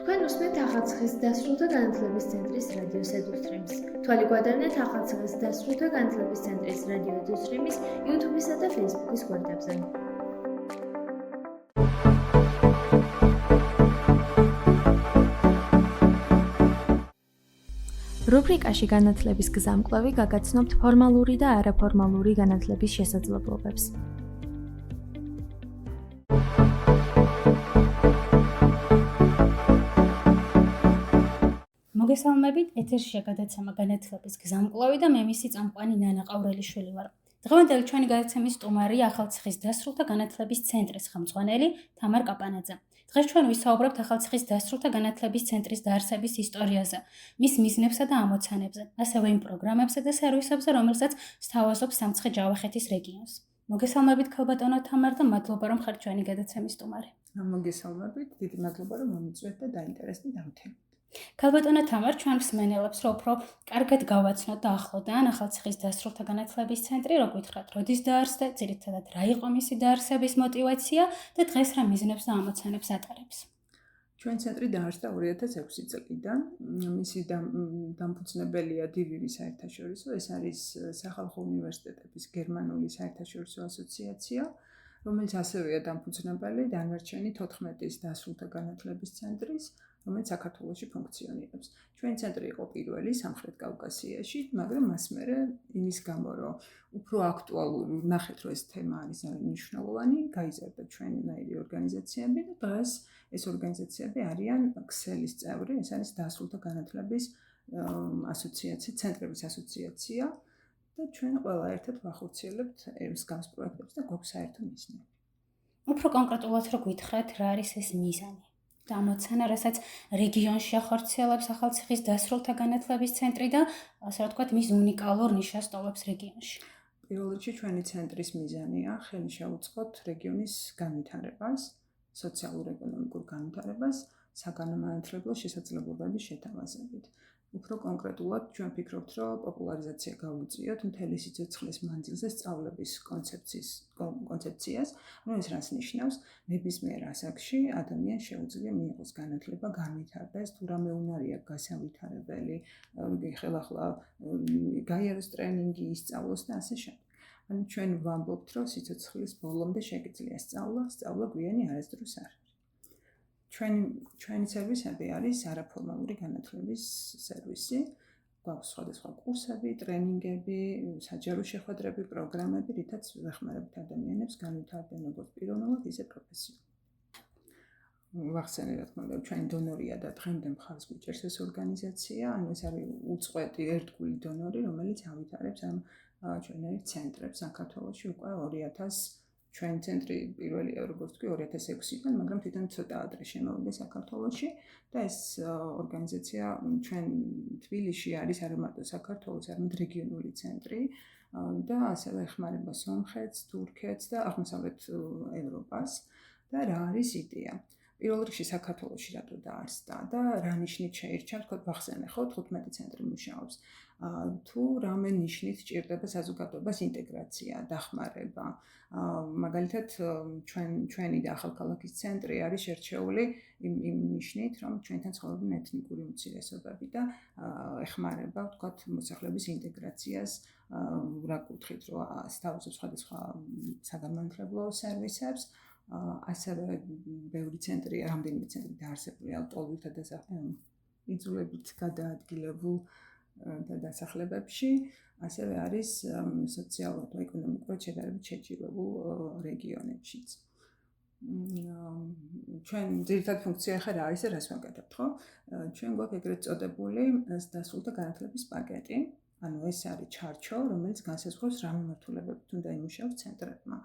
თქვენ უსმენთ ახალციხის დასრულთა განათლების ცენტრის რადიო ედუსტრიმს. თვალი გვადარნეთ ახალციხის დასრულთა განათლების ცენტრის რადიო ედუსტრიმის YouTube-ისა და Facebook-ის გვერდებზე. რუბრიკაში განათლების გზამკვლევი გაგაცნობთ ფორმალური და არაფორმალური განათლების შესაძლებლობებს. მოგესალმებით, ეთერშია გადაცემა განათლების გზამკვლევი და მე მისი წამყვანი ნანა ყავრელიშვილი ვარ. დღევანდელი ჩვენი გადაცემის სტუმარია ახალციხის დასრულთა განათლების ცენტრის ხელმძღვანელი თამარ კაპანაძე. დღეს ჩვენ ვისაუბრებთ ახალციხის დასრულთა განათლების ცენტრის დაარსების ისტორიაზე, მის მიზნებსა და ამოცანებზე, ასევე იმ პროგრამებზე და სერვისებზე, რომელსაც სთავაზობს სამცხე-ჯავახეთის რეგიონს. მოგესალმებით, ქალბატონო თამარ და მადლობა, რომ ხართ ჩვენი გადაცემის სტუმარი. მოგესალმებით, დიდი მადლობა, რომ მომიწვევთ და დაინტერესდით ამ თემით. ქალბატონო თამარ, ჩვენ მსმენელებს რომ უფრო კარგად გავაცნოთ და ახლოდან ახალციხის დასრულთა განათლების ცენტრი, რო გითხრათ, როდის დაარსდა, ძირითადად რა იყო მისი დაარსების мотиваცია და დღეს რა მიზნებს და ამოცანებს ატარებს. ჩვენ ცენტრი დაარსდა 2006 წლიდან. მისი დამფუძნებელია დივირი საერთაშორისო, ეს არის სახალხო უნივერსიტეტების გერმანული საერთაშორისო ასოციაცია, რომელიც ასევეა დამფუძნებელი დანარჩენი 14-ის დასრულთა განათლების ცენტრის, რომელიც საქართველოში ფუნქციონირებს. ჩვენი ცენტრი იყო პირველი სამხრეთ კავკასიაში, მაგრამ მას მერე იმის გამო, რომ უფრო აქტუალური ვნახეთ, რომ ეს თემა არის ძალიან მნიშვნელოვანი, გაიზარდა ჩვენნაირი ორგანიზაციები და დღეს ეს ორგანიზაციები არიან ქსელის წევრი, ეს არის დასრულთა განათლების ასოციაცია, ცენტრების ასოციაცია და ჩვენ ყველა ერთად ვახორციელებთ მსგავს პროექტებს და გვაქვს საერთო მიზნები. უფრო კონკრეტულად რო გითხრათ, რა არის ეს მიზანი? ამოცანა, რასაც რეგიონში ახორციელებს ახალციხის დასრულთა განათლების ცენტრი და ასე ვთქვათ, მის უნიკალურ ნიშას ტოვებს რეგიონში. პირველ რიგში ჩვენი ცენტრის მიზანია ხელი შეუწყოთ რეგიონის განვითარებას, სოციალურ-ეკონომიკურ განვითარებას, საგანმანათლებლო შესაძლებლობების შეთავაზებით. უფრო კონკრეტულად ჩვენ ვფიქრობთ, რომ პოპულარიზაცია გავუწიოთ მთელი სიცოცხლის მანძილზე სწავლების კონცეფციას, რომელიც რას ნიშნავს, ნებისმიერ ასაკში ადამიანს შეუძლია მიიღოს განათლება, განვითარდეს, თუ რამე უნარია გასავითარებელი, ხელახლა გაიაროს ტრენინგი, ისწავლოს და ასე შემდეგ. ანუ ჩვენ ვამბობთ, რომ სიცოცხლის ბოლომდე შეგიძლია სწავლა გვიანი არასდროს არ არის. ჩვენი სერვისები არის არაფორმალური განათლების სერვისი. გვაქვს სხვადასხვა კურსები, ტრენინგები, საჯარო შეხვედრები, პროგრამები, რითაც ვეხმარებთ ადამიანებს განვითარდნენ როგორც პიროვნულად, ისე პროფესიულად. ვახსენე, რა თქმა უნდა, ჩვენი დონორია და დღემდე მხარს გვიჭერს ეს ორგანიზაცია, ანუ ეს არის უწყვეტი ერთგული დონორი, რომელიც ავითარებს ამ ჩვენერ ცენტრებს საქართველოში უკვე 2000 ჩვენ ცენტრი პირველია, როგორც თქვი, 2006-დან, მაგრამ თვითონ ცოტა ადრე შემოვიდა საქართველოში და ეს ორგანიზაცია ჩვენ თბილისში არის არა მარტო საქართველოს, არამედ რეგიონული ცენტრი და ასევე ეხმარება სომხეთს, თურქეთს და აღმოსავლეთ ევროპას და რა არის იდეა. პირველ რიგში საქართველოში რატო დაარსდა და რა ნიშნით შეირჩა, თქო, ვახსენე ხო, 15 ცენტრი მუშაობს. თუ რამე ნიშნით ჭირდება საზოგადოებას ინტეგრაცია, დახმარება. მაგალითად, ჩვენი და ახალქალაქის ცენტრი არის შერჩეული იმ ნიშნით, რომ ჩვენთან ცხოვრობენ ეთნიკური უმცირესობები და ეხმარება, ვთქვათ, მოსახლეობის ინტეგრაციას, რა კუთხით, რომ სთავაზობს სხვადასხვა საგანმანათლებლო სერვისებს. ასევე ბევრი ცენტრია, რამდენიმე ცენტრი დაარსებულია ლტოლვილთა და იძულებით გადაადგილებულ და დასახლებებში, ასევე არის სოციალურ და ეკონომიკურად შედარებით შეჭირებულ რეგიონებშიც. ჩვენ ძირითად ფუნქცია ხარ არის რას ვაკეთებთ, ხო? ჩვენ გვაქვს ეგრეთ წოდებული დასრულთა განათლების პაკეტი, ანუ ეს არის ჩარჩო, რომელიც განსაზღვრავს რა მიმართულებებით უნდა იმუშაოს ცენტრებმა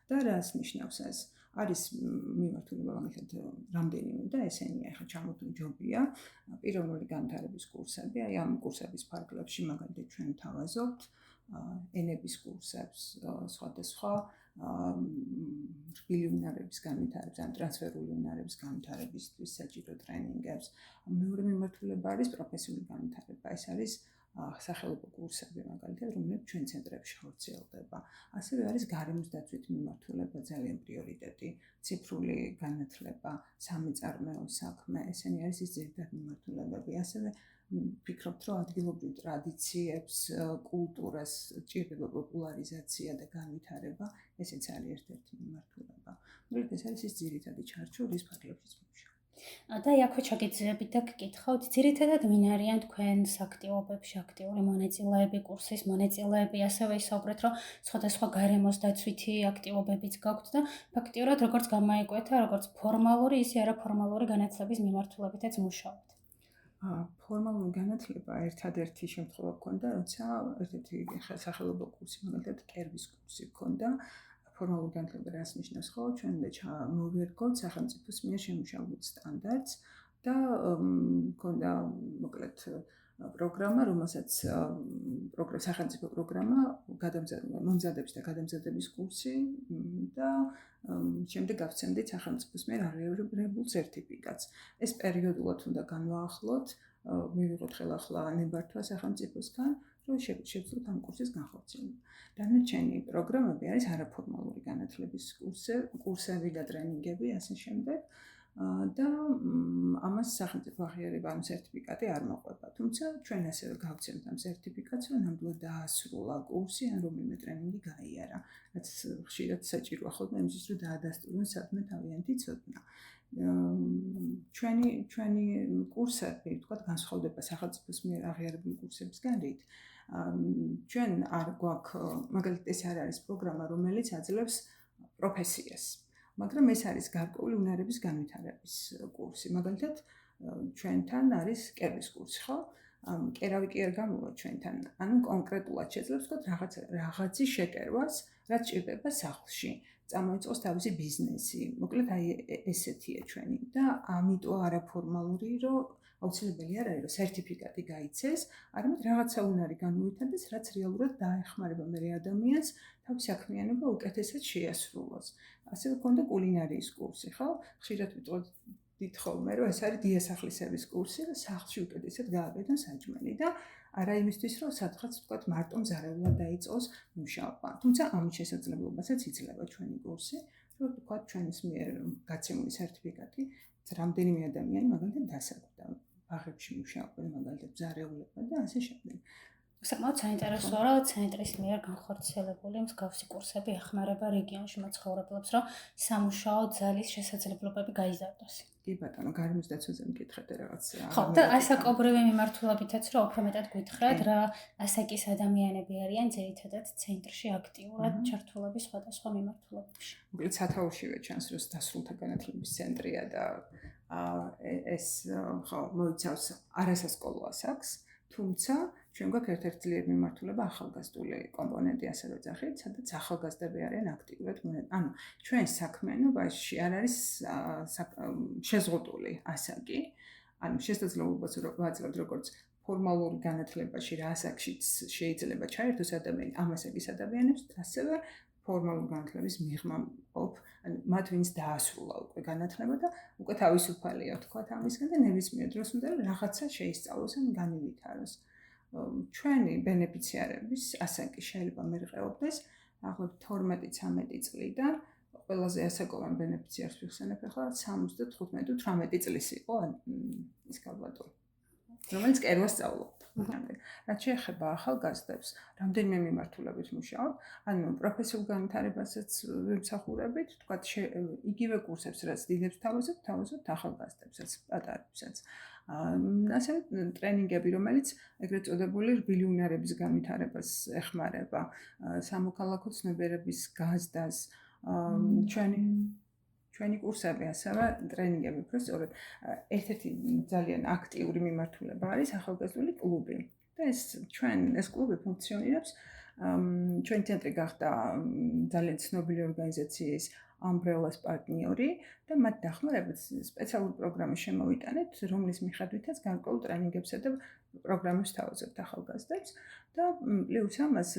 და რას ნიშნავს ეს? არის მიმართულება მაგალითად რამდენიმე და ესენია ახლა ჩამოთვლილი პიროვნული განვითარების კურსები, აი ამ კურსების ფარგლებში მაგალითად ჩვენ თავაზობთ ენების კურსებს, სხვადასხვა რბილი უნარების განვითარებას, ან ტრანსფერული უნარების განვითარებისთვის საჭირო ტრენინგებს. მეორე მიმართულება არის პროფესიული განვითარება, ეს არის სახელმწიფო კურსები მაგალითად, რომლებიც ჩვენ ცენტრებში ხორციელდება. ასევე არის გარემოს დაცვით მიმართულება ძალიან პრიორიტეტი, ციფრული განათლება, სამეწარმეო საქმე, ესენი არის ის ძირითადი მიმართულებები. ასევე ვფიქრობთ, რომ ადგილობრივ ტრადიციებს, კულტურას ჭირდება პოპულარიზაცია და განვითარება, ესეც არის ერთ-ერთი მიმართულება. ეს არის ის ძირითადი ჩარჩო, რის ფარგლებშიც მუშაობ. და აქვე ჩაგეძებით და გკითხავთ, ძირითადად ვინ არიან თქვენს აქტივობებში აქტიური მონაწილეები, კურსის მონაწილეები, ასევე ისაუბრეთ, რომ სხვადასხვა გარემოს დაცვითი აქტივობებიც გაქვთ და ფაქტიურად როგორც გამოიკვეთა, როგორც ფორმალური, ისე არაფორმალური განათლების მიმართულებითაც მუშაობთ. ფორმალური განათლება ერთადერთი შემთხვევა გქონდა, როცა ერთ-ერთი სახელმწიფო კურსი, მაგალითად კერვის კურსი გქონდა. ფორმალური განათლება რას ნიშნავს, ხო? ჩვენ უნდა მოვერგოთ სახელმწიფოს მიერ შემუშავებულ სტანდარტს და გქონდა მოკლედ პროგრამა, რომელსაც სახელმწიფო პროგრამა მომზადების და გადამზადების კურსი და შემდეგ გავცემდით სახელმწიფოს მიერ აღიარებულ სერტიფიკატს. ეს პერიოდულად უნდა განვაახლოთ, მივიღოთ ხელახლა ნებართვა სახელმწიფოსგან, რომ შევძლოთ ამ კურსის განხორციელება. დანარჩენი პროგრამები არის არაფორმალური განათლების კურსები და ტრენინგები, ასე შემდეგ. და ამას სახელმწიფო აღიარება ან სერტიფიკატი არ მოყვება. თუმცა ჩვენ ასევე გავცემთ ამ სერტიფიკატს, რომ ნამდვილად დაასრულა კურსი ან რომელიმე ტრენინგი გაიარა, რაც ხშირად საჭიროა ხოლმე იმისთვის, რომ დაადასტურონ სადმე თავიანთი ცოდნა. ჩვენი კურსები, თქვათ, განსხვავდება სახელმწიფოს მიერ აღიარებული კურსებისგან რით. ჩვენ არ გვაქვს, მაგალითად, ეს არ არის პროგრამა, რომელიც აძლევს პროფესიას. მაგრამ ეს არის გარკვეული უნარების განვითარების კურსი. მაგალითად, ჩვენთან არის კერვის კურსი, ხო? კერავი კი არ გამოვა ჩვენთან. ანუ კონკრეტულად შეძლებს თქვა რაღაცის შეკერვას, რაც ჭირდება სახლში. წამოიწყოს თავისი ბიზნესი. მოკლედ აი ესეთია ჩვენი და ამიტომ არაფორმალური, რომ აუცილებელი არ არის, რომ სერტიფიკატი გაიცეს, არამედ რაღაცა უნარი განუვითარდეს, რაც რეალურად დაეხმარება მე ადამიანს თავის საქმიანობა უკეთესად შეასრულოს. ასევე გქონდა კულინარიის კურსი, ხო? ხშირად ვიტყოდით ხოლმე, რომ ეს არის დიასახლისების კურსი, რომ სახლში უკეთესად გააკეთონ საჭმელი და არა იმისთვის, რომ სადღაც თქვათ მარტო მზარეულად დაიწყოს მუშაობა. თუმცა ამის შესაძლებლობასაც იძლევა ჩვენი კურსი, რომ თქვათ ჩვენს მიერ გაცემული სერტიფიკატი რამდენიმე ადამიანი მაგალითად დასაკვირდა ბაღებში მუშაობენ, მაგალითად მზარეულებად და ასე შემდეგ. საკმაოდ საინტერესოა, რომ ცენტრის მიერ განხორციელებული მსგავსი კურსები ეხმარება რეგიონში მაცხოვრებლებს, რომ სამუშაო ძალის შესაძლებლობები გაიზარდოს. კი ბატონო, გარემოს დაცვაზე მკითხეთ რაღაც. ხო, და ასაკობრივი მიმართულებითაც რომ უფრო მეტად გითხრათ, რა ასაკის ადამიანები არიან ძირითადად ცენტრში აქტიურად ჩართულები სხვადასხვა მიმართულებებში. მოკლედ სათაურშივე ჩანს, რომ დასრულთა განათლების ცენტრია და ეს ხო მოიცავს არასასკოლო ასაკს. თუმცა ჩვენ გვაქვს ერთ-ერთი ძლიერი მიმართულება ახალგაზრდული კომპონენტი ასევე ძახით, სადაც ახალგაზრდები არიან აქტიურად ანუ ჩვენ საქმიანობაში არ არის შეზღუდული ასაკი, ანუ შესაძლებლობას ვაძლევთ როგორც ფორმალურ განათლებაში რა ასაკშიც შეიძლება ჩაერთოს ადამიანი ამ ასაკის ადამიანებს, ასევე ფორმალურ განათლების მიღმა მყოფ, ანუ მათ ვინც დაასრულა უკვე განათლება და უკვე თავისუფალია თქვათ ამისგან და ნებისმიერ დროს უნდა რაღაცა შეისწავლოს ან განივითაროს. ჩვენი ბენეფიციარების ასაკი შეიძლება მერყეობდეს ახლა 12-13 წლიდან ყველაზე ასაკოვან ბენეფიციარს ვიხსენებ ახლა 75-18 წლის იყო ის კალბატონი, რომელიც კერვას სწავლობდა. რაც შეეხება ახალგაზრდებს, რამდენიმე მიმართულებით მუშაობ, ანუ პროფესიულ განვითარებასაც ვიმსახურებით, თქვათ იგივე კურსებს, რაც დიდებს თავაზობთ ახალგაზრდებსაც, პატარებსაც. ასევე ტრენინგები, რომელიც ეგრეთ წოდებული რბილი უნარების განვითარებას ეხმარება, სამოქალაქო ცნობიერების გაზრდას, ჩვენი კურსები, ასევე ტრენინგები, უფრო სწორედ ერთ-ერთი ძალიან აქტიური მიმართულება არის ახალგაზრდული კლუბი. და ეს კლუბი ფუნქციონირებს, ჩვენი ცენტრი გახდა ძალიან ცნობილი ორგანიზაციის Umbrellas პარტნიორი და მათ დახმარებით სპეციალური პროგრამა შემოვიტანეთ, რომლის მიხედვითაც გარკვეულ ტრენინგებსა და პროგრამებს თავაზობთ ახალგაზრდებს და პლუს ამას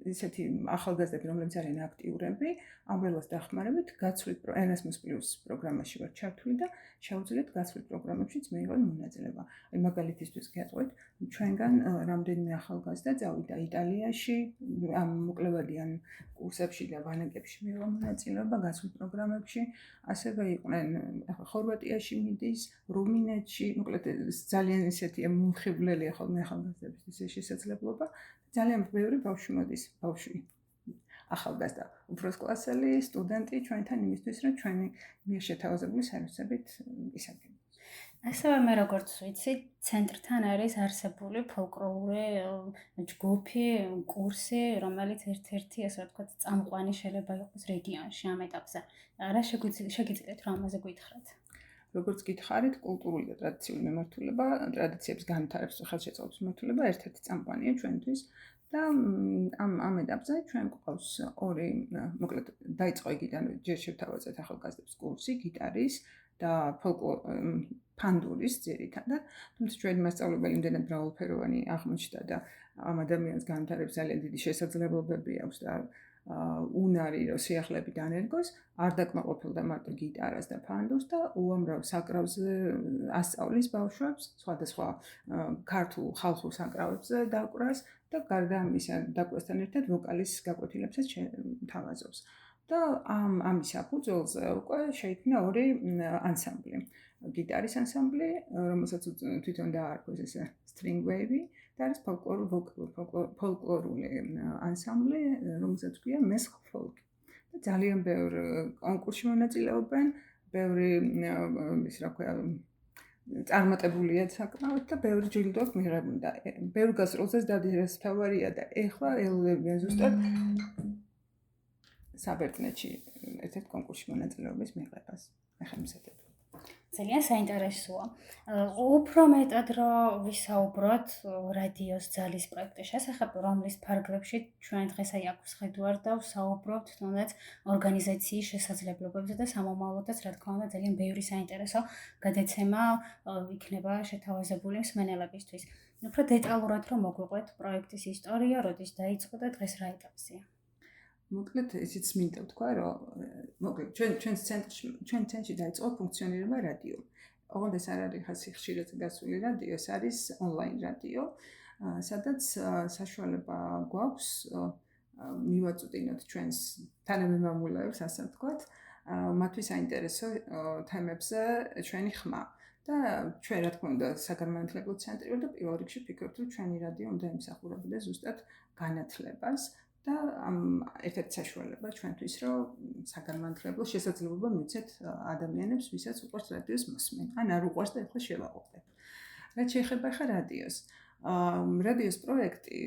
ისეთი ახალგაზრდები, რომლებიც არიან აქტიურები, ამბრელას დახმარებით გაცვლით Erasmus+ პროგრამაში ვარ ჩართული და შეუძლიათ გაცვლით პროგრამებშიც მიიღონ მონაწილეობა. აი მაგალითისთვის გეტყვით, ჩვენგან რამდენიმე ახალგაზრდა წავიდა იტალიაში, ამ მოკლევადიან კურსებში და ვანაკებში მიიღო მონაწილეობა გაცვლით პროგრამებში, ასევე იყვნენ ხორვატიაში მიდის, რუმინეთში, მოკლედ ძალიან ისეთი მომხიბვლელია ხოლმე ახალგაზრდების შესაძლებლობა. ძალიან ბევრი ბავშვი მოდის, ახალგაზრდა, უფროსკლასელი, სტუდენტი ჩვენთან იმისთვის, რომ ჩვენი მიერ შეთავაზებული სერვისებით ისარგებლოს. ასევე მე როგორც ვიცი, ცენტრთან არის არსებული ფოლკლორული ჯგუფი, კურსი, რომელიც ერთ-ერთი, ასე ვთქვათ, წამყვანი შეიძლება იყოს რეგიონში ამ ეტაპზე. რა შეგიძლიათ რა ამაზე გითხრათ? როგორც გითხარით, კულტურული და ტრადიციული მიმართულება, ტრადიციების განვითარების ხელშეწყობის მიმართულება ერთ-ერთი წამყვანია ჩვენთვის და ამ ეტაპზე ჩვენ გვყავს ორი, მოკლედ დაიწყო იგიდან ჯერ შევთავაზეთ ახალგაზრდების კურსი გიტარის და ფანდურის ძირითადად, თუმცა ჩვენი მასწავლებელი იმდენად მრავალფეროვანი აღმოჩნდა და ამ ადამიანს განვითარების ძალიან დიდი შესაძლებლობები აქვს და უნარი რომ სიახლეები დანერგოს, არ დაკმაყოფილდა მარტო გიტარას და ფანდურს და უამრავ საკრავზე ასწავლის ბავშვებს, სხვადასხვა ქართულ ხალხურ საკრავებზე დაკვრას და გარდა ამისა დაკვრასთან ერთად ვოკალის გაკვეთილებსაც თავაზობს. და ამის საფუძველზე უკვე შეიქმნა ორი ანსამბლი. გიტარის ანსამბლი, რომელსაც თვითონ დაარქვეს ესე String Wave და არის ფოლკლორული ანსამბლი, რომელსაც ქვია Mesx Folk. და ძალიან ბევრი კონკურსში მონაწილეობენ, ბევრი ის რა ქვია წარმატებულია საკმაოდ და ბევრი ჯილდო აქვს მიღებული და ბევრი გასტროლზეც დადიასთავარია და ეხლა ელოდებიან ზუსტად საბერძნეთში ერთ-ერთ კონკურსში მონაწილეობის მიღებას. ახლა მისდევ. ძალიან საინტერესოა. უფრო მეტად რომ ვისაუბროთ რადიოს ძალის პროექტის შესახებ, რომლის ფარგლებში ჩვენ დღეს აი აქ ვსხედავთ და ვსაუბრობთ თუნდაც ორგანიზაციის შესაძლებლობებზე და სამომავლოდაც რა თქმა უნდა ძალიან ბევრი საინტერესო გადაცემა იქნება შეთავაზებული მსმენელებისთვის. უფრო დეტალურად რომ მოგვიყვეთ პროექტის ისტორია, როდის დაიწყო და დღეს რა ეტაპზეა. მოკლედ ისიც მინდა ვთქვა, რომ მოკლედ ჩვენ ცენტრში დაიწყო ფუნქციონირება რადიო. ოღონდ ეს არ არის ხასი ხშირად გასული რადიო, ეს არის ონლაინ რადიო, სადაც საშუალება გვაქვს მივაწვდინოთ ჩვენს თანამემამულეებს, ასე ვთქვათ, მათთვის საინტერესო თემებზე ჩვენი ხმა. და ჩვენ რა თქმა უნდა საგანმანათლებლო ცენტრი ვარ და პირველ რიგში ვფიქრობთ, რომ ჩვენი რადიო უნდა ემსახურებოდეს ზუსტად განათლებას. და ერთ-ერთი საშუალება ჩვენთვის, რომ საგანმანათლებლო შესაძლებლობა მივცეთ ადამიანებს, ვისაც უყვარს რადიოს მოსმენა. ან არ უყვარს და ეხლა შევაყობდეთ. რაც შეეხება ხა რადიოს. რადიოს პროექტი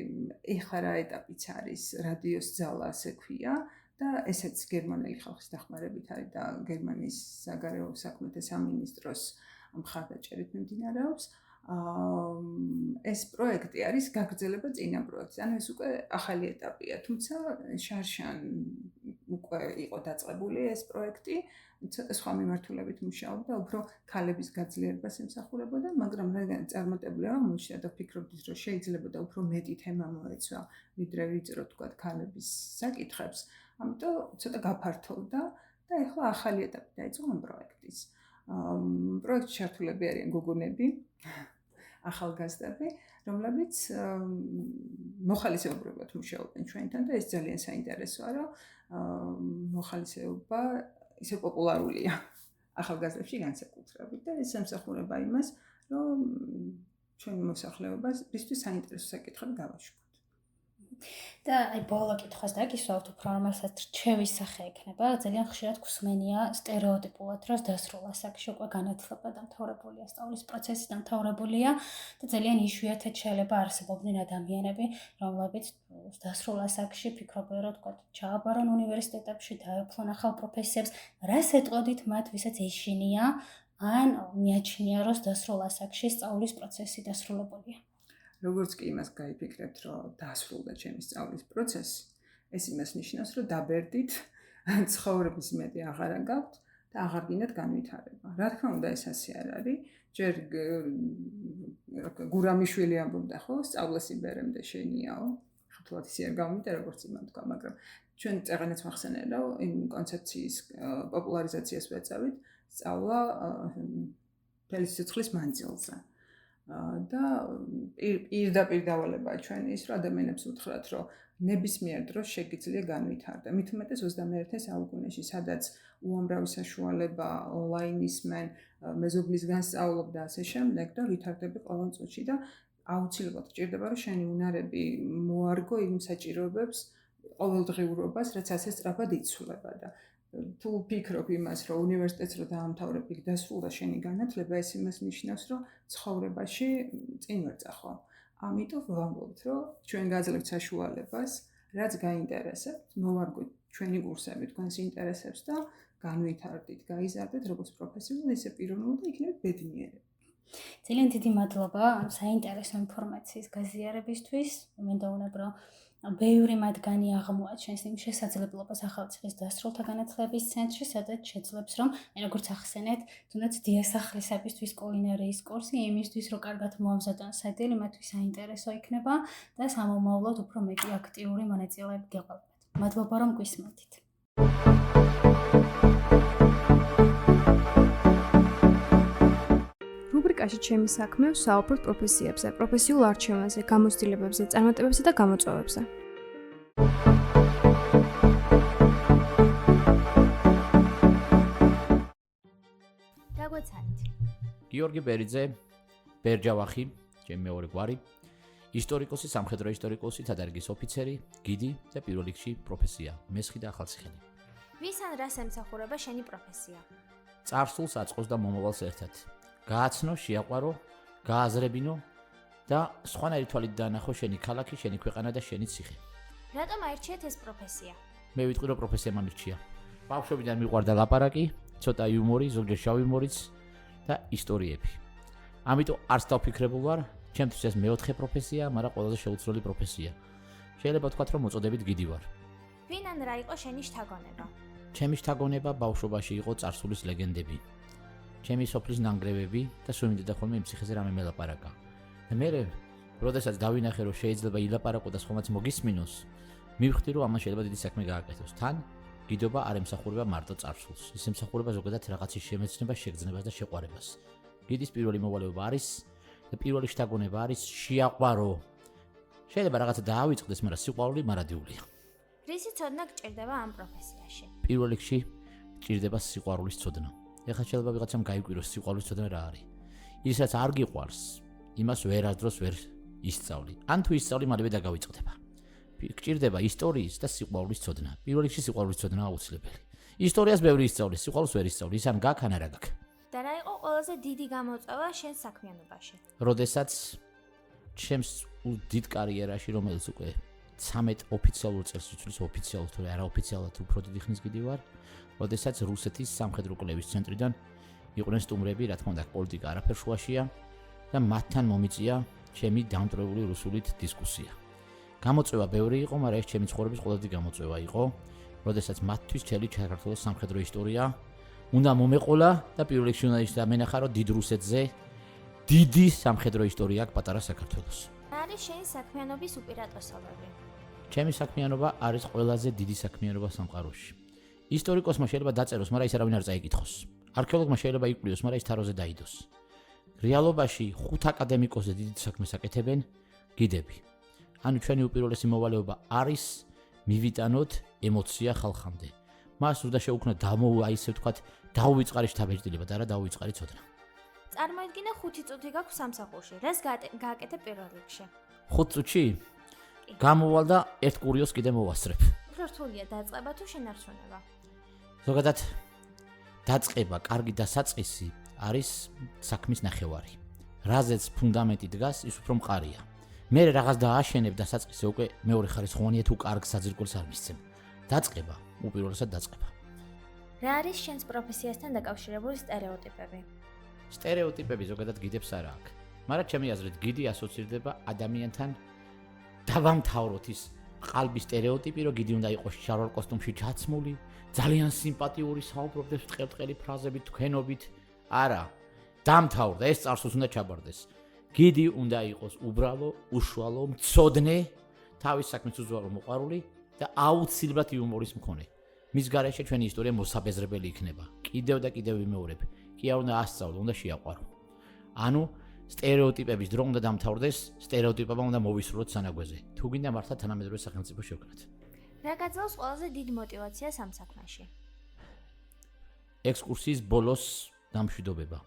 ეხლა რა ეტაპიც არის, რადიოს ძალა ასე ქვია და ესეც გერმანელი ხალხის დახმარებით არის და გერმანიის საგარეო საქმეთა სამინისტროს მხარდაჭერით მიმდინარეობს. ეს პროექტი არის გაგრძელება წინა პროექტის. ანუ ეს უკვე ახალი ეტაპია, თუმცა შარშან უკვე იყო დაწყებული ეს პროექტი, სხვა მიმართულებით მუშაობდა, უფრო ქალების გაძლიერებას ემსახურებოდა, მაგრამ რადგან წარმატებული აღმოჩნდა და ვფიქრობთ, რომ შეიძლება და უფრო მეტი თემა მოეცვა, ვიდრე ვიწრო თქვა ქალების საკითხებს, ამიტომ ცოტა გაფართოვდა და ეხლა ახალი ეტაპი დაიწყო ამ პროექტის. პროექტში ჩართულები არიან გოგონები, ახალგაზრდები, რომლებიც მოხალისეობრივად მუშაობენ ჩვენთან და ეს ძალიან საინტერესოა, რომ მოხალისეობა ისე პოპულარულია ახალგაზრდებში განსაკუთრებით და ეს ემსახურება იმას, რომ ჩვენი მოსახლეობისთვის საინტერესო საკითხები გავაშვათ. და აი ბოლო კითხვას დაგისვავთ უფრო რომელსაც რჩევის სახე ექნება, ძალიან ხშირად გვსმენია სტერეოტიპულად, რომ დასრულ ასაკში უკვე განათლება დამთავრებულია, სწავლის პროცესი დამთავრებულია და ძალიან იშვიათად შეიძლება არსებობდნენ ადამიანები, რომლებიც დასრულ ასაკში ფიქრობენ, რომ თქვა ჩააბარონ უნივერსიტეტებში, დაეუფლონ ახალ პროფესიებს, რას ეტყოდით მათ, ვისაც ეშინია, ან მიაჩნია, რომ დასრულ ასაკში სწავლის პროცესი დასრულებულია. როგორც კი იმას გაიფიქრებთ, რომ დასრულდა ჩემი სწავლის პროცესი, ეს იმას ნიშნავს, რომ დაბერდით, ცხოვრების მეტი აღარ გაქვთ და აღარ გინდათ განვითარება. რა თქმა უნდა, ეს ასე არ არის. ჯერ გურამიშვილი ამბობდა, ხო, სწავლას იბერემდე შენიაო. ქართულად ისე არ გამომიდა, როგორც იმან თქვა, მაგრამ ჩვენ წეღანაც მახსენე რომ იმ კონცეფციის პოპულარიზაციას ვეწევით, სწავლა ფელისცეცხლის მანძილზე. და პირდაპირ დავალებაა ჩვენ ის, რომ ადამიანებს უთხრათ, რომ ნებისმიერ დროს შეგიძლია განვითარდა. მით უმეტეს 21 საუკუნეში, სადაც უამრავი საშუალება ონლაინ ისმენ, მეზობლისგან სწავლობ და ასე შემდეგ და ვითარდები ყოველ წუთში და აუცილებლად ჭირდება, რომ შენი უნარები მოარგო იმ საჭიროებებს, ყოველდღიურობას, რაც ასე სწრაფად იცვლება და თუ ვფიქრობ იმას, რომ უნივერსიტეტს რო დაამთავრებ, იქ დასრულდა შენი განათლება, ეს იმას ნიშნავს, რომ ცხოვრებაში წინ ვერ წახვალ. ამიტომ ვამბობთ, რომ ჩვენ გაძლევთ საშუალებას, რაც გაინტერესებთ, მოვარგოთ ჩვენი კურსები თქვენს ინტერესებს და განვითარდით, გაიზარდეთ როგორც პროფესიული, ისე პიროვნული და იქნებით ბედნიერები. ძალიან დიდი მადლობა საინტერესო ინფორმაციის გაზიარებისთვის. მინდა უნებრო ბევრი მათგანი აღმოაჩენს იმ შესაძლებლობას ახალციხის დასრულთა განათლების ცენტრში, სადაც შეძლებს, რომ როგორც ახსენეთ, თუნდაც დიასახლისებისთვის კულინარიის კურსი, იმისთვის, რომ კარგად მოამზადონ სადილე, მათთვის საინტერესო იქნება და სამომავლოდ უფრო მეტი აქტიური მონაწილეები გეყოლათ. მადლობა, რომ გვისმენთ. რუბრიკაში ჩემი საქმე ვსაუბრობ პროფესიებზე, პროფესიულ არჩევანზე, გამოცდილებებზე, წარმატებებზე და გამოწვევებზე. დაგვეცანით. გიორგი ბერიძე, ბერჯავახი, ჩემი მეორე გვარი, ისტორიკოსი, სამხედრო ისტორიკოსი, თადარიგის ოფიცერი, გიდი და პირველ რიგში პროფესია, მესხი და ახალციხელი. ვის ან რას ემსახურება შენი პროფესია? წარსულს, აწყოს და მომავალს ერთად. გააცნო, შეაყვარო, გააზრებინო და სხვანაირი თვალით დაანახო შენი ქალაქი, შენი ქვეყანა და შენი ციხე. რატომ აირჩიეთ ეს პროფესია? მე ვიტყვი, რომ პროფესია მამირჩია. ბავშვობიდან მიყვარდა ლაპარაკი, ცოტა იუმორი, ზოგჯერ შავი იუმორიც და ისტორიები. ამიტომ არც დავფიქრებულ ვარ, ჩემთვის ეს მეოთხე პროფესია, მაგრამ ყველაზე შეუცვლელი პროფესია. შეიძლება ვთქვათ, რომ მოწოდებით გიდი ვარ. ვინ ან რა იყო შენი შთაგონება? ჩემი შთაგონება ბავშვობაში იყო წარსულის ლეგენდები. ჩემი სოფლის ნანგრევები და სუმინდა ხოლმე იმ ციხეზე რამე მელაპარაკა. და მე, როდესაც დავინახე, რომ შეიძლება ილაპარაკო და სხვამაც მოგისმინოს, მივხვდი, რომ ამან შეიძლება დიდი საქმე გააკეთოს. თან გიდობა არ ემსახურება მარტო წარსულს, ის ემსახურება ზოგადად რაღაცის შემეცნებას, შეგრძნებას და შეყვარებას. გიდის პირველი მოვალეობა არის და პირველი შთაგონება არის შეაყვარო. შეიძლება რაღაცა დაავიწყდეს, მაგრამ სიყვარული მარადიულია. რისი ცოდნა გჭირდება ამ პროფესიაში? პირველ რიგში გჭირდება სიყვარულის ცოდნა. ეხლა შეიძლება ვიღაცამ გაიკვიროს სიყვარულის ცოდნა რა არის. ის რაც არ გიყვარს, იმას ვერასდროს ვერ ისწავლი. ან თუ ისწავლი, მალევე დაგავიწყდება. გჭირდება ისტორიის და სიყვარულის ცოდნა. პირველ რიგში სიყვარულის ცოდნა აუცილებელი. ისტორიას ბევრი ისწავლის, სიყვარულს ვერ ისწავლის, ის ან გაქვს, ან არა გაქვს. და რა იყო ყველაზე დიდი გამოწვევა შენ საქმიანობაში? როდესაც ჩემს დიდ კარიერაში, რომელიც უკვე 13 ოფიციალურ წელს იცვლის, ოფიციალურ თუ არაოფიციალურად უფრო დიდი ხნის გიდი ვარ, როდესაც რუსეთის სამხედრო კვლევის ცენტრიდან იყვნენ სტუმრები, რა თქმა უნდა, პოლიტიკა არაფერ შუაშია და მათთან მომიწია ჩემი დამტვრეული რუსულით დისკუსია. გამოწვევა ბევრი იყო, მაგრამ ეს ჩემი ცხოვრების ყველაზე დიდი გამოწვევა იყო, როდესაც მათთვის მთელი საქართველოს სამხედრო ისტორია უნდა მომეყოლა და პირველ რიგში უნდა დამენახა, რომ დიდ რუსეთზე დიდი სამხედრო ისტორია აქვს პატარა საქართველოს. რა არის შენი საქმიანობის უპირატესობები? ჩემი საქმიანობა არის ყველაზე დიდი საქმიანობა სამყაროში. ისტორიკოსმა შეიძლება დაწეროს, მაგრამ ის არავინ არ წაიკითხოს. არქეოლოგმა შეიძლება იკვლიოს, მაგრამ ის თაროზე დაიდოს. რეალობაში 5 აკადემიკოსზე დიდ საქმეს აკეთებენ გიდები. ანუ ჩვენი უპირველესი მოვალეობა არის მივიტანოთ ემოცია ხალხამდე. მას უნდა შეუქმნათ ისე ვთქვათ, დაუვიწყარი შთაბეჭდილება და არა დაუვიწყარი ცოდნა. წარმოიდგინე 5 წუთი გაქვს სამსახურში. რას გააკეთებ პირველ რიგში? 5 წუთში გამოვალ და ერთ კურიოს კიდე მოვასწრებ. უფრო რთულია დაწყება თუ შენარჩუნება? ზოგადად დაწყება, კარგი დასაწყისი არის საქმის ნახევარი. რაზეც ფუნდამენტი დგას, ის უფრო მყარია. მე რაღაც დააშენებ დასაწყისზე უკვე მეორე ხარისხოვანია თუ კარგ საძირკველს არ მისცემ. დაწყება, უპირველესად დაწყება. რა არის შენს პროფესიასთან დაკავშირებული სტერეოტიპები? სტერეოტიპები ზოგადად გიდებს არ აქვს. მაგრამ ჩემი აზრით გიდი ასოცირდება ადამიანთან დავამთავროთ ის ყალბის სტერეოტიპი, რომ გიდი უნდა იყოს შარვალ კოსტუმში ჩაცმული, ძალიან სიმპათიური, საუბრობდეს ბრტყელი ფრაზებით, თქვენობით. არა, დამთავრდა, ეს წარსულს უნდა ჩაბარდეს. გიდი უნდა იყოს უბრალო, უშუალო, მცოდნე თავის საქმის უზვარო მოყვარული და აუცილებლად იუმორის მქონე. მის გარეშე ჩვენი ისტორია მოსაბეზრებელი იქნება. კიდევ და კიდევ ვიმეორებ. კი არ უნდა ასწავლო, უნდა შეაყვარო. ანუ სტერეოტიპების დრო უნდა დამთავრდეს, სტერეოტიპებმა უნდა მოვისრულოთ სანაგვეზე. თუ გინდა მართლა თანამედროვე სახელმწიფო შევქმნათ. რა გაძლევს ყველაზე დიდ მოტივაციას ამ საქმეში? ექსკურსიის ბოლოს დამშვიდობება.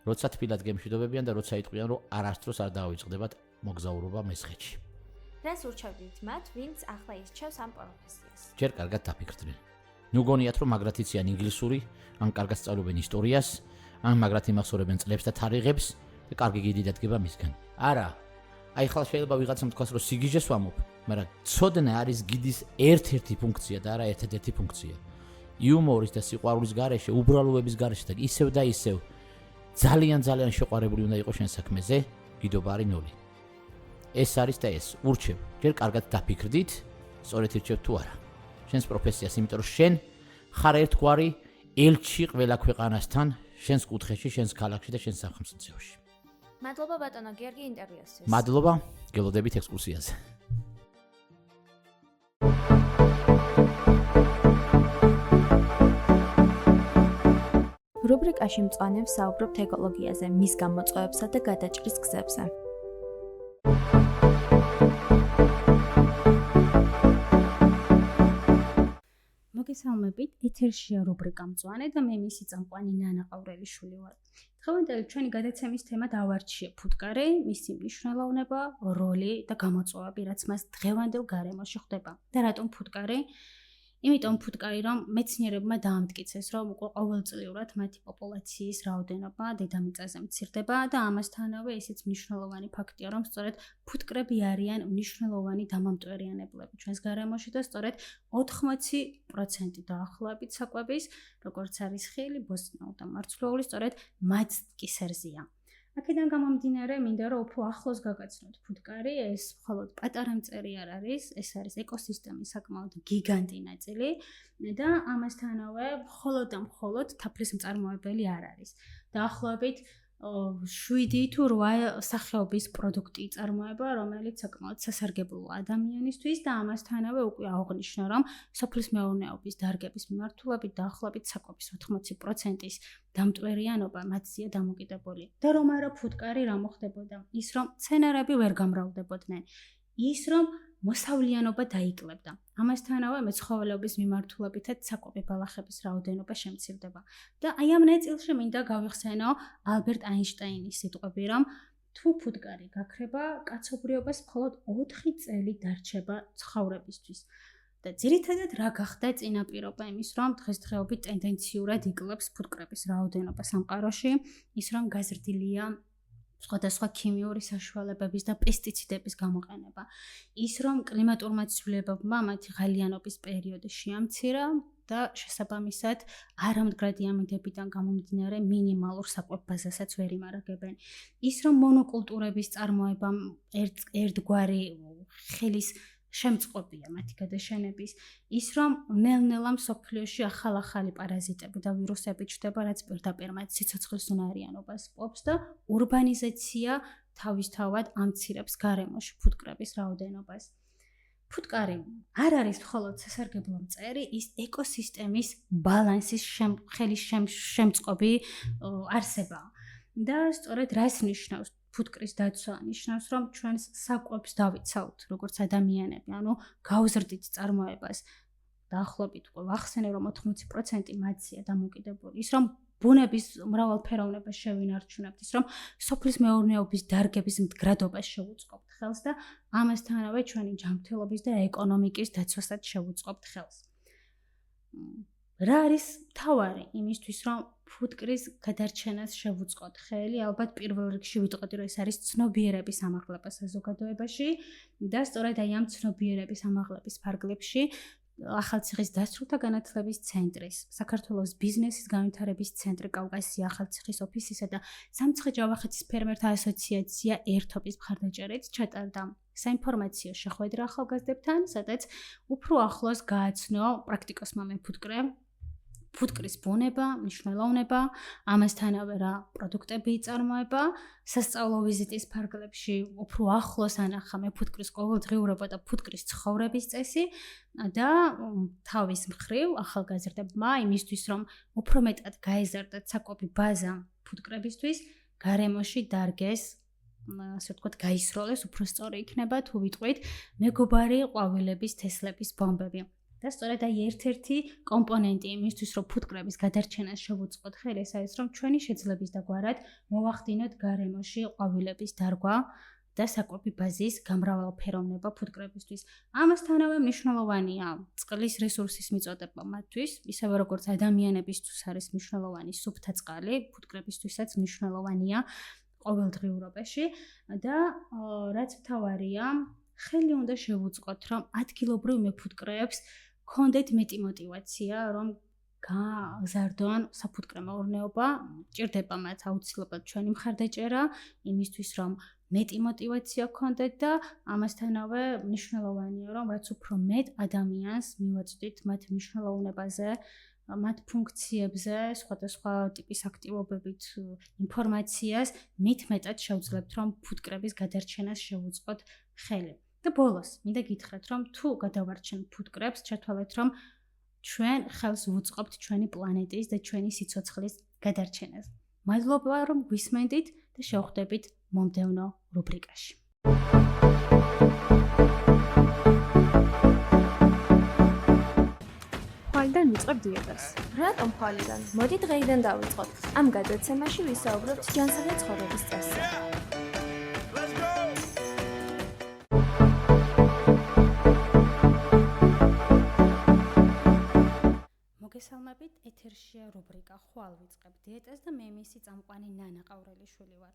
როცა თბილად გემშვიდობებიან და როცა იტყვიან, რომ არასდროს არ დავიწყდებათ მოგზაურობა მესხეთში. რას ურჩევდით მათ, ვინც ახლა ირჩევს ამ პროფესიას? ჯერ კარგად დაფიქრდნენ. ნუ გონიათ, რომ მაგრად იციან ინგლისური, ან კარგად სწავლობენ ისტორიას, ან მაგრად იმახსოვრებენ წლებს და თარიღებს და კარგი გიდი დადგება მისგან. არა. აი ხალხ შეიძლება ვიღაცამ თქვას, რომ სიგიჟეს ვამობ, მაგრამ ცოდნა არის გიდის ერთ-ერთი ფუნქცია და არა ერთადერთი ფუნქცია. იუმორის და სიყვარულის გარეშე, უბრალოების გარეშე და ისევ და ისევ ძალიან შეყვარებული უნდა იყოს შენ საქმეზე, გიდობა არის 0. ეს არის და ეს. ურჩევ, ჯერ კარგად დაფიქრდით, სწორედ ირჩევ თუ არა. შენს პროფესიას, იმიტომ რომ შენ ხარ ერთგვარი ელჩი ყველა ქვეყანასთან, შენს კუთხეში, შენს ქალაქში და შენს სახელმწიფოში. მადლობა ბატონო გიორგი ინტერვიუსთვის. მადლობა, გელოდებით ექსკურსიაზე. რუბრიკაში მწვანებს საუბრობთ ეკოლოგიაზე, მის გამოწვევებსა და გადაჭრის გზებზე. მოგესალმებით, ეთერშია რუბრიკა მწვანე და მე მისი წამყვანი ნანა ყავრელიშვილი ვარ. დღევანდელი ჩვენი გადაცემის თემა დავარჩიე ფუტკარი, მისი მნიშვნელოვნება, როლი და გამოწვევები, რაც მას დღევანდელ გარემოში ხვდება. და რატომ ფუტკარი? იმიტომ ფუტკარი, რომ მეცნიერებმა დაამტკიცეს, რომ ყოველწლიურად მათი პოპულაციის რაოდენობა დედამიწაზე მცირდება და ამასთანავე ისიც მნიშვნელოვანი ფაქტია, რომ სწორედ ფუტკრები არიან მნიშვნელოვანი დამამტვერიანებლები ჩვენს გარემოში და სწორედ 80% დაახლოებით საკვების, როგორც არის ხილი, ბოსტნეულ და მარცვლეული, სწორედ მათ კისერზეა. აქედან გამომდინარე, მინდა რომ უფრო ახლოს გაგაცნოთ ფუტკარი, ეს მხოლოდ პატარა მწერი არ არის, ეს არის ეკოსისტემის საკმაოდ გიგანტი ნაწილი და ამასთანავე მხოლოდ თაფლის მწარმოებელი არ არის. დაახლოებით 7 თუ 8 სახეობის პროდუქტი იწარმოება, რომელიც საკმაოდ სასარგებლოა ადამიანისთვის და ამასთანავე უკვე აღნიშნა, რომ სოფლის მეურნეობის დარგების მიმართულებით დაახლოებით საკვების 80%-ის დამტვერიანობა მათზეა დამოკიდებული. და რომ არა ფუტკარი რა მოხდებოდა? ის რომ მცენარები ვერ გამრავლდებოდნენ, ის რომ მოსავლიანობა დაიკლებდა. ამასთანავე მეცხოველეობის მიმართულებითაც საკვები ბალახების რაოდენობა შემცირდება. და აი ამ ნაწილში მინდა გავიხსენო ალბერტ აინშტაინის სიტყვები, რომ თუ ფუტკარი გაქრება, კაცობრიობას მხოლოდ 4 წელი დარჩება ცხოვრებისთვის. და ძირითადად რა გახდა წინაპირობა იმის, რომ დღესდღეობით ტენდენციურად იკლებს ფუტკრების რაოდენობა სამყაროში, ის რომ გაზრდილია სხვადასხვა ქიმიური საშუალებების და პესტიციდების გამოყენება. ის რომ კლიმატურმა ცვლილებებმა მათი ღალიანობის პერიოდი შეამცირა და შესაბამისად არამდგრადი ამინდებიდან გამომდინარე მინიმალურ საკვებ ბაზასაც ვერ იმარაგებენ. ის რომ მონოკულტურების წარმოებამ ერთგვარი ხელის შემწყობია მათი გადაშენების, ის რომ ნელ-ნელა მსოფლიოში ახალ-ახალი პარაზიტები და ვირუსები ჩნდება, რაც პირდაპირ მათ სიცოცხლის უნარიანობას პობს და ურბანიზაცია თავისთავად ამცირებს გარემოში ფუტკრების რაოდენობას. ფუტკარი არ არის მხოლოდ სასარგებლო მწერი, ის ეკოსისტემის ბალანსის ხელის შემწყობი არსებაა. და სწორედ რას ნიშნავს ფუტკრის დაცვა? ნიშნავს, რომ ჩვენს საკვებს დავიცავთ, როგორც ადამიანები, ანუ გავზრდით წარმოებას. დაახლოებით უკვე ვახსენე, რომ 80% მათზეა დამოკიდებული. ის რომ ბუნების მრავალფეროვნებას შევინარჩუნებთ, ის რომ სოფლის მეურნეობის დარგების მდგრადობას შევუწყობთ ხელს და ამასთანავე ჩვენი ჯანმრთელობის და ეკონომიკის დაცვასაც შევუწყობთ ხელს. რა არის მთავარი იმისთვის, რომ ფუტკრის გადარჩენას შევუწყოთ ხელი? ალბათ პირველ რიგში ვიტყოდი, რომ ეს არის ცნობიერების ამაღლება საზოგადოებაში და სწორედ აი ამ ცნობიერების ამაღლების ფარგლებში ახალციხის დასრულთა განათლების ცენტრის, საქართველოს ბიზნესის განვითარების ცენტრი, კავკასიის ახალციხის ოფისისა და სამცხე-ჯავახეთის ფერმერთა ასოციაცია ერთობის მხარდაჭერით ჩატარდა საინფორმაციო შეხვედრა ახალგაზრდებთან, სადაც უფრო ახლოს გააცნო პრაქტიკოსმა მეფუტკრე ფუტკრის ბუნება, მნიშვნელოვნება, ამასთანავე რა პროდუქტები იწარმოება, სასწავლო ვიზიტის ფარგლებში უფრო ახლოს ანახა მე ფუტკრის ყოველდღიურობა და ფუტკრის ცხოვრების წესი და თავის მხრივ ახალგაზრდებმა იმისთვის რომ უფრო მეტად გაეზარდათ საკვები ბაზა ფუტკრებისთვის გარემოში დარგეს ასე ვთქვათ გაისროლეს უფრო სწორი იქნება თუ ვიტყვით მეგობარი ყვავილების თესლების ბომბები და სწორედ აი ერთ-ერთი კომპონენტი იმისთვის რომ ფუტკრების გადარჩენას შევუწყოთ ხელი ეს არის რომ ჩვენი შეძლების დაგვარად მოვახდინოთ გარემოში ყვავილების დარგვა და საკვები ბაზის გამრავალფეროვნება ფუტკრებისთვის. ამასთანავე მნიშვნელოვანია წყლის რესურსის მიწოდება მათთვის, ისევე როგორც ადამიანებისთვის არის მნიშვნელოვანი სუფთა წყალი, ფუტკრებისთვისაც მნიშვნელოვანია ყოველდღიურობაში და რაც მთავარია, ხელი უნდა შევუწყოთ, რომ ადგილობრივ მეფუტკრეებს ქონდეთ მეტი мотиваცია, რომ გაზარდონ საფუტკრე მეურნეობა, ჭირდება მათ აუცილებლად ჩვენი მხარდაჭერა იმისთვის, რომ მეტი мотиваცია ქონდეთ და ამასთანავე მნიშვნელოვანია, რომ რაც უფრო მეტ ადამიანს მივაწვდით მათ მნიშვნელოვნებაზე, მათ ფუნქციებზე, სხვადასხვა ტიპის აქტივობებით ინფორმაციას მით მეტად შევძლებთ, რომ ფუტკრების გადარჩენას შევუწყოთ ხელი. და ბოლოს, მინდა გითხრათ, რომ თუ გადავარჩენ ფუტკრებს, ჩათვალეთ, რომ ჩვენ ხელს ვუწყობთ ჩვენი პლანეტის და ჩვენი სიცოცხლის გადარჩენას. მადლობა, რომ გვისმენდით და შევხვდებით მომდევნო რუბრიკაში. ხვალიდან ვიწყებ დიეტას. რატომ ხვალიდან? მოდი დღეიდან დავიწყოთ. ამ გადაცემაში ვისაუბრებთ ჯანსაღი ცხოვრების წესზე. მოგესალმებით, ეთერშია რუბრიკა ხვალ ვიწყებ დიეტას და მე მისი წამყვანი ნანა ყავრელიშვილი ვარ.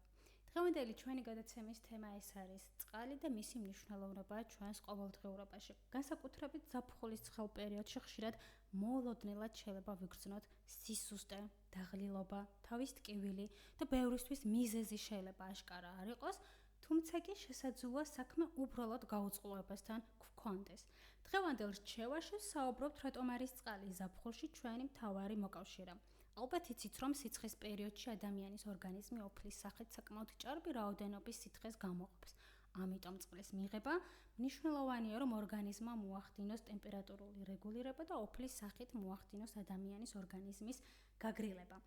დღევანდელი ჩვენი გადაცემის თემა ეს არის წყალი და მისი მნიშვნელოვნება ჩვენს ყოველდღიურობაში. განსაკუთრებით ზაფხულის ცხელ პერიოდში ხშირად მოულოდნელად შეიძლება ვიგრძნოთ სისუსტე, დაღლილობა, თავის ტკივილი და ბევრისთვის მიზეზი შეიძლება აშკარა არ იყოს, თუმცა კი შესაძლოა საქმე უბრალოდ გაუწყლოებასთან გვქონდეს. დღევანდელ რჩევაში ვსაუბრობთ, რატომ არის წყალი ზაფხულში ჩვენი მთავარი მოკავშირე. ალბათ იცით, რომ სიცხეს პერიოდში ადამიანის ორგანიზმი ოფლის სახით საკმაოდ ჭარბი რაოდენობის სითხეს გამოყოფს. ამიტომ წყლის მიღება მნიშვნელოვანია, რომ ორგანიზმმა მოახდინოს ტემპერატურული რეგულირება და ოფლის სახით მოახდინოს ადამიანის ორგანიზმის გაგრილება.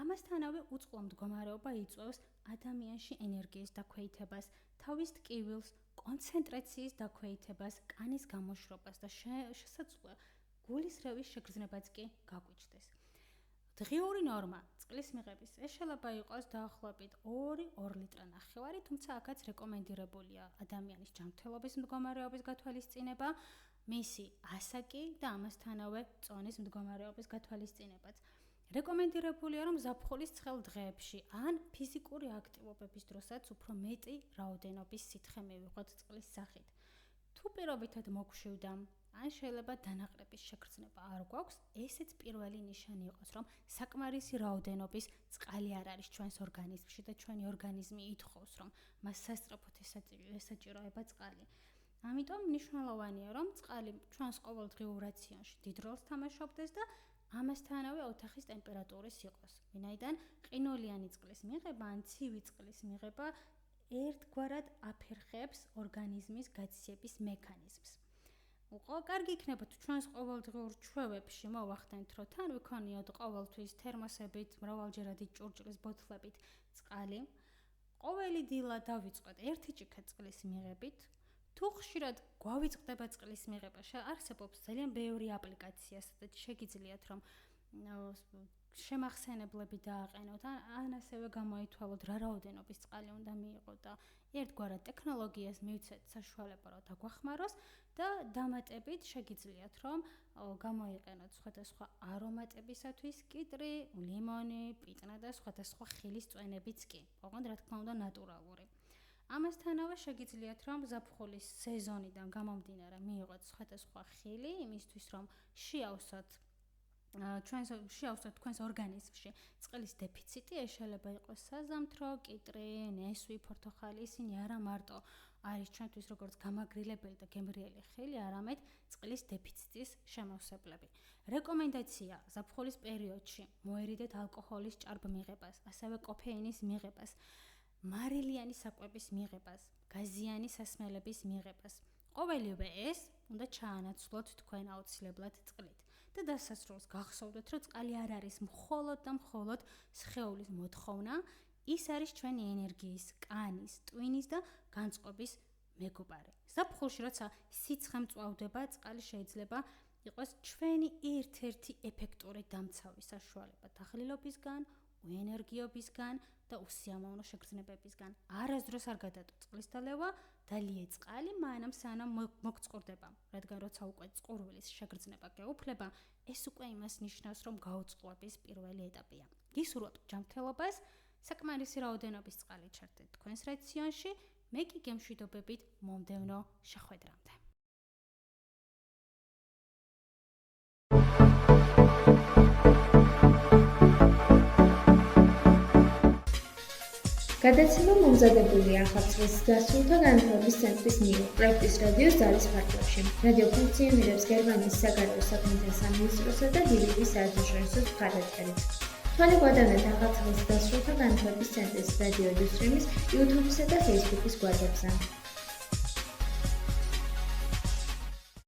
ამასთანავე უწყლო მდგომარეობა იწვევს ადამიანში ენერგიის დაქვეითებას, თავის ტკივილს, კონცენტრაციის დაქვეითებას, კანის გამოშრობას და შესაძლოა გულის რევის შეგრძნებაც კი გაგვიჩნდეს. დღიური ნორმა წყლის მიღების ეს შეიძლება იყოს დაახლოებით 2 ლიტრ-ნახევარი, თუმცა აქაც რეკომენდირებულია ადამიანის ჯანმრთელობის მდგომარეობის გათვალისწინება, მისი ასაკი და ამასთანავე წონის მდგომარეობის გათვალისწინებაც. რეკომენდირებულია, რომ ზაფხულის ცხელ დღეებში ან ფიზიკური აქტივობების დროსაც უფრო მეტი რაოდენობის სითხე მივიღოთ წყლის სახით. თუ პირობითად მოგვშივდა ან შეიძლება დანაყრების შეგრძნება არ გვაქვს, ესეც პირველი ნიშანი იყოს, რომ საკმარისი რაოდენობის წყალი არ არის ჩვენს ორგანიზმში და ჩვენი ორგანიზმი ითხოვს, რომ მას სასწრაფოდ ესაჭიროება წყალი. ამიტომ მნიშვნელოვანია, რომ წყალი ჩვენს ყოველდღიურ რაციონში დიდ როლს თამაშობდეს და ამასთანავე ოთახის ტემპერატურის იყოს. ვინაიდან ყინულიანი წყლის მიღება ან ცივი წყლის მიღება ერთგვარად აფერხებს ორგანიზმის გაცისების მექანიზმს. კარგი იქნება თუ ჩვენს ყოველდღიურ ჩვევებში მოვახდენთ, რომ თან ვიქონიოთ ყოველთვის თერმოსებით, მრავალჯერადი ჭურჭლის ბოთლებით წყალი. ყოველი დილა დავიწყოთ 1 ჭიქა წყლის მიღებით. თუ ხშირად გვავიწყდება წყლის მიღება, არსებობს ძალიან ბევრი აპლიკაცია, სადაც შეგიძლიათ რომ შემახსენებლები დააყენოთ, ან ასევე გამოითვალოთ რა რაოდენობის წყალი უნდა მიიღოთ და ერთგვარად ტექნოლოგიას მივცეთ საშუალება, რომ დაგვახმაროს და დამატებით შეგიძლიათ რომ გამოიყენოთ სხვადასხვა არომატებისათვის კიტრი, ლიმონი, პიტნა და სხვადასხვა ხილის წვენებიც კი. ოღონდ რა თქმა უნდა ნატურალური. ამასთანავე შეგიძლიათ რომ ზაფხულის სეზონიდან გამომდინარე მიიღოთ სხვადასხვა ხილი იმისთვის რომ შეავსოთ ჩვენს შეავსოთ თქვენს ორგანიზმში წყლის დეფიციტი, შეიძლება იყოს საზამთრო, კიტრი, ნესვი, ფორთოხალი, ისინი არა მარტო არის ჩვენთვის როგორც გამაგრილებელი და გემრიელი ხილი, არამედ წყლის დეფიციტის შემავსებლები. რეკომენდაცია ზაფხულის პერიოდში მოერიდეთ ალკოჰოლის ჭარბმიღებას, ასევე კოფეინის მიღებას, მარილიანი საკვების მიღებას, გაზიანი სასმელების მიღებას. ყოველივე ეს უნდა ჩაანაცვლოთ თქვენ აუცილებლად წყლით. და დასასრულს გახსოვდეთ, რომ წყალი არ არის მხოლოდ და მხოლოდ სხეულის მოთხოვნა, ის არის ჩვენი ენერგიის, კანის, ტვინის და განწყობის მეგობარი. ზაფხულში, როცა სიცხე მწვავდება, წყალი შეიძლება იყოს ჩვენი ერთ-ერთი ეფექტური დამცავი საშუალება დაღლილობისგან, უენერგიობისგან და უსიამოვნო შეგრძნებებისგან. არასდროს არ გადადო წყლის დალევა და ლიე წყალი მანამ სანამ მოგწყურდება, რადგან როცა უკვე წყურვილის შეგრძნება გეუფლება, ეს უკვე იმას ნიშნავს, რომ გაუწყლობის პირველი ეტაპია. გისურვებთ ჯანმრთელობას, საკმარისი რაოდენობის წყალი ჩართეთ თქვენს რაციონში, მე კი გემშვიდობებით მომდევნო შეხვედრამდე. გადაცემა მომზადებულია ახალციხის ზრდასრულთა განათლების ცენტრის მიერ, პროექტის რადიოს ძალის ფარგლებში. რადიო ფუნქციონირებს გერმანიის საგარეო საქმეთა სამინისტროსა და ლიბიის საერთაშორისო მხარდაჭერით. თვალე გვადევნეთ ახალციხის ზრდასრულთა განათლების ცენტრის რადიო ედუსტრიმის YouTube-ისა და Facebook-ის გვერდებზე.